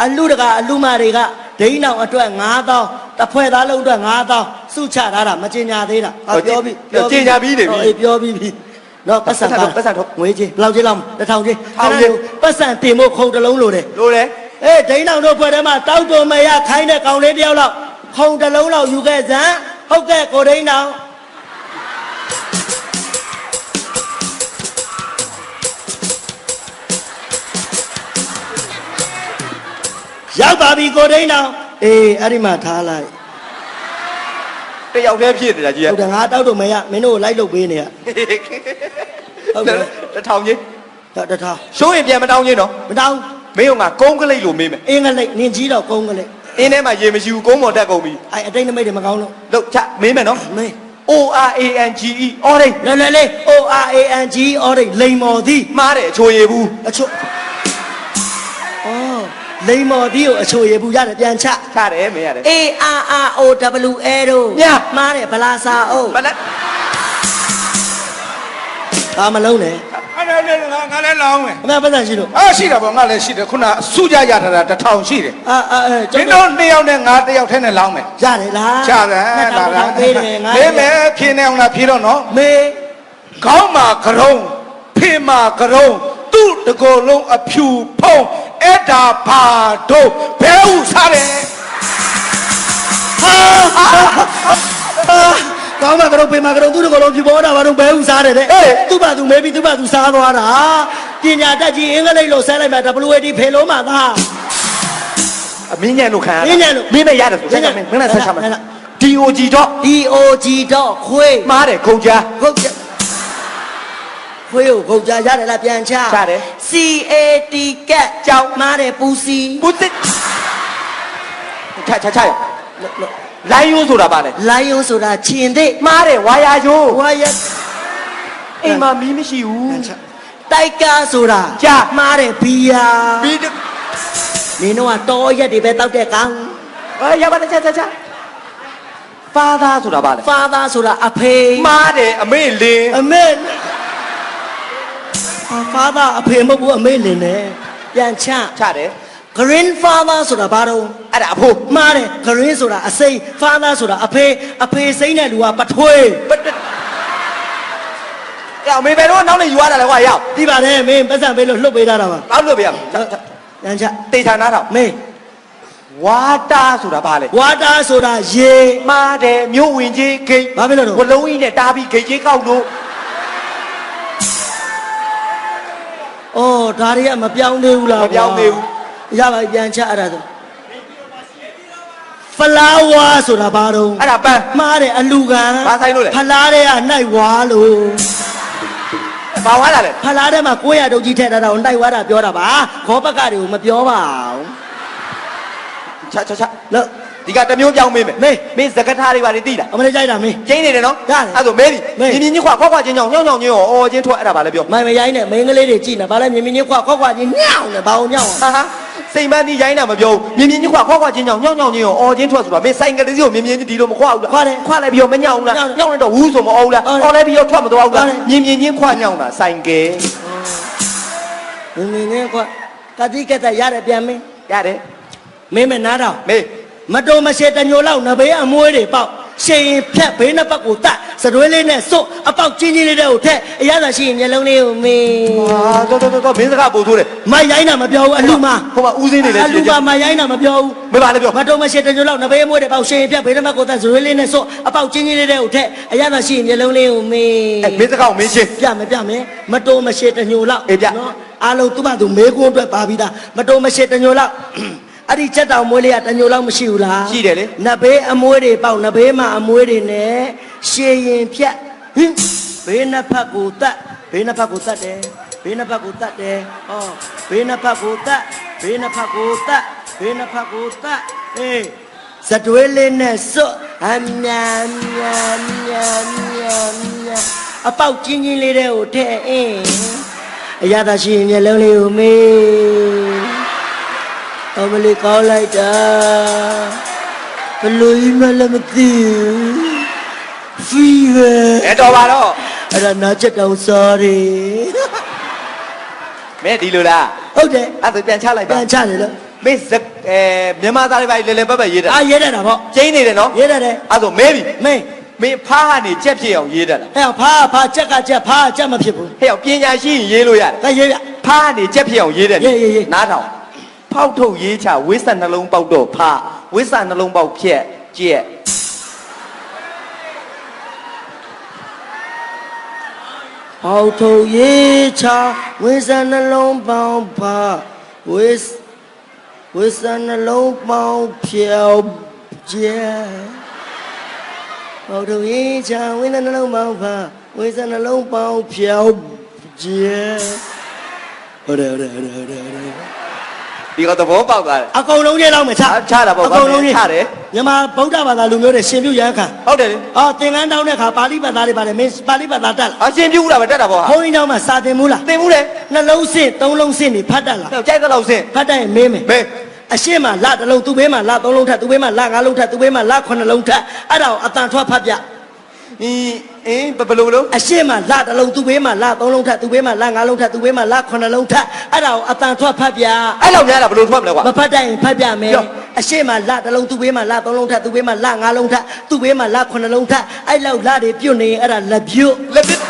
အလူတကအလူမာတွေကဒိန်းအောင်အတွက်9000တဖွဲ့သားလုံးအတွက်9000စုချထားတာမကျင်ညာသေးတာပြောပြီးကျင်ညာပြီးနေပြီအေးပြောပြီးပြီနော်ပတ်စံငွေချင်းဘယ်လောက်ချင်းလောက်1000ချင်းပတ်စံတင်ဖို့ခုံတလုံးလိုတယ်အေးဒိန်းအောင်တို့ဖွဲ့ထဲမှာတောက်တော်မရခိုင်းတဲ့ကောင်လေးတယောက်လောက်ခုံတလုံးလောက်ယူခဲ့စမ်းဟုတ်ကဲ့ကိုဒိန်းအောင်ရောက်ပါပြီကိုဒိန်းတော်အေးအဲ့ဒီမှာထားလိုက်တယောက်တည်းဖြစ်နေတာကြီးဟုတ်တယ်ငါတောက်တော့မရမင်းတို့လိုက်လုပ်ပေးနေရဟုတ်တယ်1000ချင်း1000ရှိုးရင်ပြန်မတောင်းချင်းနော်မတောင်းမင်းကငါကုန်းကလေးလို့မေးမယ်အင်းကလေးနင်ကြီးတော့ကုန်းကလေးအင်းထဲမှာရေမရှိဘူးကုန်းပေါ်တက်ကုန်ပြီအဲ့အတိတ်နမိတ်တွေမကောင်းလို့လို့ချမင်းမယ်နော်မင်း ORANGE အော်ရိတ်လေ ORANGE အော်ရိတ်လိန်မော်သည်မှားတယ်အချိုရည်ဘူးအချိုအော်လိန်မော်သည်ကိုအချိုရည်ဘူးရတယ်ပြန်ချတယ်မင်းရတယ် ARROWA တို့မှားတယ်ဗလာစာအုပ်ဗလာဘာမလုံးနဲ့အဲ့ဒါလည်းငါလည်းလောင်းမယ်အမေပတ်စံရှိလို့ရှိတာပေါ့ငါလည်းရှိတယ်ခုနစုကြရထားတာ1000ရှိတယ်ကျွန်တော်2ယောက်နဲ့ငါ1ယောက်ထဲနဲ့လောင်းမယ်ရတယ်လားရတယ်လားပေးတယ်ငါမေးမယ်ဖြေနေအောင်လားဖြေတော့နော်မေးခေါင်းမှာကရုံဖေးမှာကရုံသူ့တကောလုံးအဖြူဖုံးအဲ့ဒါဘာတို့ဘဲဥစားတယ်ကောင်းမှာကတော့ပေမှာကတော့သူ့တကောလုံးဖြူပေါ်တာဘာလို့ဘဲဥစားတယ်တဲ့သူ့ဘာသူမေးပြီးသူ့ဘာသူစားသွားတာပညာတတ်ကြီးအင်္ဂလိပ်လိုဆဲလိုက်မှာ WAD ဖေလုံးမှာသားအမင်းညံ့လို့ခံမင်းညံ့လို့မင်းနဲ့ရတယ်ဆိုမင်းနဲ့ဆက်ချမယ်DOG တော့ခွေးမှားတယ်ခုံကြားခွေးကိုခုံကြားရတယ်လားပြန်ချတယ် CAT ကက်ကြောက်မှားတယ်ပူစီချရလိုင်းယိုးဆိုတာပါလေလိုင်းယိုးဆိုတာခြင်သိမှားတယ်ဝါယာယိုးအိမ်မှာမီးမရှိဘူးတိုက်ကားဆိုတာကြာမှားတယ်ဘီယာမင်းတို့ကတောရက်တွေပဲတောက်တဲ့ကောင်ရပါတယ်ချဖာသားဆိုတာပါလေဖာသားဆိုတာအဖေမှားတယ်အမေလင်းဖာသားအဖေမဟုတ်ဘူးအမေလင်းနဲ့ပြန်ချတယ်grandfather ဆိုတာဘာတော့အဲ့ဒါအဖိုးမှားတယ် grand ဆိုတာအစိမ်း father ဆိုတာအဖေစိမ့်တဲ့လူကပထွေးရောက်မေဘယ်တော့နောက်နေယူရတာလဲကွာရောက်ဒီပါတယ်မင်းပတ်စံပေးလို့လှုပ်ပေးထားတာပါအောက်လှုပ်ပေးရရန်ချတေထာနာတော့မင်းဝါတာဆိုတာဘာလဲဝါတာဆိုတာရေမှားတယ်မြို့ဝင်ကြီးဂိတ်ဘာဖြစ်လို့ဝလုံးကြီးနဲ့တားပြီးဂိတ်ကြီးကောက်လို့အော်ဒါတွေကမပြောင်းသေးဘူးလားမပြောင်းသေးဘူးရပါပြန်ချအဲ့ဒါဆို flower ဆိုတာဘာတော့အဲ့ဒါပန်းမှားတယ်အလူခံဘာဆိုင်လို့လဲဖလားတဲ့ကနိုင်ဝါလို့ဘာဝါလာလဲဖလားတဲ့မှာ900တုပ်ကြီးထည့်ထားတာကိုနိုင်ဝါတာပြောတာပါခေါ်ဘက်ကတွေကိုမပြောပါဘူးချလို့ဒီကတမျိုးပြောင်းမေးမယ်မင်းစကထားတွေပါနေသိလားအမလေးကြိုက်တာမင်းကျင်းနေတယ်နော်ရတယ်အဲ့ဆိုမေးပြီမြင်းကြီးခွာချင်းညောင်းချင်းရောအော်ချင်းထွက်အဲ့ဒါဘာလဲပြောမိုင်မရိုင်းနဲ့မင်းကလေးတွေကြည့်နေဘာလဲမြင်းကြီးခွာချင်းညောင်းနေဘာအောင်ညောင်းဟာစိန်ပန်းဒီရိုင်းတာမပြောဘူးမြင်းကြီးခွာချင်းညောင်းချင်းရောအော်ချင်းထွက်ဆိုတာမင်းဆိုင်ကလေးစီကိုမြင်းဒီလိုမခွာဘူးလားခွာတယ်ခွာလိုက်ပြီးတော့မညောင်းဘူးလားညောင်းလိုက်တော့ဝူးဆိုမအောင်ဘူးလားအော်လိုက်ပြီးတော့ထွက်မသွားဘူးလားမြင်းချင်းခွာညောင်းတာဆိုင်ကဲမြင်းချင်းခွာကတိကတရတယ်ပြန်မင်းရတယ်မင်းမနားတော့မေးမတော်မရှိတမျိုးလောက်နဘေးအမွှေးတွေပေါက်ရှင်ရင်ဖြတ်ဘေးနှစ်ပတ်ကိုတတ်စတွဲလေးနဲ့စွတ်အပေါက်ချင်းလေးတွေကိုထက်အရသာရှိရင်မျက်လုံးလေးကိုမေးတော့မင်းစကားပို့ထိုးတယ်မိုက်ရိုင်းတာမပြောဘူးအလူမဟိုမှာဦးစင်းနေလေအလူမမိုက်ရိုင်းတာမပြောဘူးမေးပါလေပြောမတော်မရှိတမျိုးလောက်နဘေးအမွှေးတွေပေါက်ရှင်ရင်ဖြတ်ဘေးနှစ်ပတ်ကိုတတ်စတွဲလေးနဲ့စွတ်အပေါက်ချင်းလေးတွေကိုထက်အရသာရှိရင်မျက်လုံးလေးကိုမေးမင်းစကားကိုမင်းရှင်းပြမယ်မတော်မရှိတမျိုးလောက်နော်အားလုံးသူ့ဘာသူမေးခွန်းအတွက်ပါပြီးသားမတော်မရှိတမျိုးလောက်အဲ့ဒီချက်တောင်မွေးလေးကတညိုလောက်မရှိဘူးလားရှိတယ်လေနဘေးအမွေးတွေပေါက်နဘေးမှာအမွေးတွေနဲ့ရှည်ရင်ဖြတ်ဘေးနှစ်ဖက်ကိုတတ်ဘေးနှစ်ဖက်ကိုတတ်တယ်ဘေးနှစ်ဖက်ကိုတတ်တယ်ဟောဘေးနှစ်ဖက်ကိုတတ်ဘေးနှစ်ဖက်ကိုတတ်ဘေးနှစ်ဖက်ကိုတတ်အေးစတွဲလေးနဲ့စွတ်အမြန်အပေါက်ချင်းချင်းလေးတွေကိုထည့်အင်းအရသာရှိရင်မျက်လုံးလေးကိုမေးအမလေးကောင်းလိုက်တာဘလို့ကြီးမလည်းမသိဖီးပဲအဲ့တော့ပါတော့အဲ့ဒါနာချက်တောင်စော်ရီမဲဒီလိုလားဟုတ်တယ်အဲ့ဒါပြန်ချလိုက်ပါပြန်ချတယ်လို့ မင်းမြန်မာသားတွေပါလေလေပတ်ပတ်ရေးတတ် အာရေးတတ်တာပေါ့ ကျင်းနေတယ်နော် ရေးတတ်တယ် အဲ့ဆိုမဲပြီ မင်း မင်းဖားကနေကြက်ဖြစ်အောင်ရေးတတ်တာ ဟဲ့ဖားချက်ကချက်ဖားချက်မဖြစ်ဘူး ဟဲ့ပညာရှိရင်ရေးလို့ရတယ် ကဲရေးပြ ဖားကနေကြက်ဖြစ်အောင်ရေးတယ် ရေး နားထောင်ဖောက်ထုတ်ရေးချဝိဆတ်နှလုံးပေါက်တော့ဖားဝိဆတ်နှလုံးပေါက်ဖြက်ကြက် ပေါထုံရေးချဝိဇ္ဇာနှလုံးပေါင်းဖားဝိဇ္ဇာနှလုံးပေါင်းဖြောက်ကျဲပေါထုံရေးချဝိဇ္ဇာနှလုံးပေါင်းဖားဝိဇ္ဇာနှလုံးပေါင်းဖြောက်ကျဲဟုတ်တယ် ဒီကသဘောပေါက်သွားတယ် အကုန်လုံးရေးလောက်မယ်ချ ချတာပေါ့ အကုန်လုံးရေး ချတယ် မြန်မာဗုဒ္ဓဘာသာလူမျိုးတွေရှင်ပြုရန်ခံ ဟုတ်တယ်လေ အော်သင်္ကန်းတောင်းတဲ့ခါပါဠိဘာသာတွေပါတယ်မင်းပါဠိဘာသာတက်လား အရှင်ပြုတ်တာပဲတက်တာပေါ့ဟာ ဘုန်းကြီးကျောင်းမှာစာသင်ဘူးလား သင်ဘူးလေ နှလုံးစင့်သုံးလုံးစင့်နေဖတ်တတ်လား ကြိုက်တဲ့လောက်စင် ဖတ်တတ်ရင်မင်းမယ် မင်း အရှင်းမှာလတစ်လုံးသူ့ဘေးမှာလသုံးလုံးထပ်သူ့ဘေးမှာလငါးလုံးထပ်သူ့ဘေးမှာလခုနှစ်လုံးထပ်အဲ့ဒါကိုအတန်ထွက်ဖတ်ပြ အင်းဘယ်လိုလို့ အရှင်းမှာလတစ်လုံးသူ့ဘေးမှာလသုံးလုံးထပ်သူ့ဘေးမှာလငါးလုံးထပ်သူ့ဘေးမှာလခုနှစ်လုံးထပ်အဲ့ဒါကိုအတန်ထွက်ဖတ်ပြ အဲ့လောက်များတာဘယ်လိုထွက်မလဲကွာ မဖတ်တတ်ရင်ဖတ်ပြမယ်အရှင်းမှာလတစ်လုံးသူ့ဘေးမှာလသုံးလုံးထပ်သူ့ဘေးမှာလငါးလုံးထပ်သူ့ဘေးမှာလခုနှစ်လုံးထပ်အဲ့လောက်လတွေပြုတ်နေရင်အဲ့ဒါလက်ပြုတ် လက်ပစ်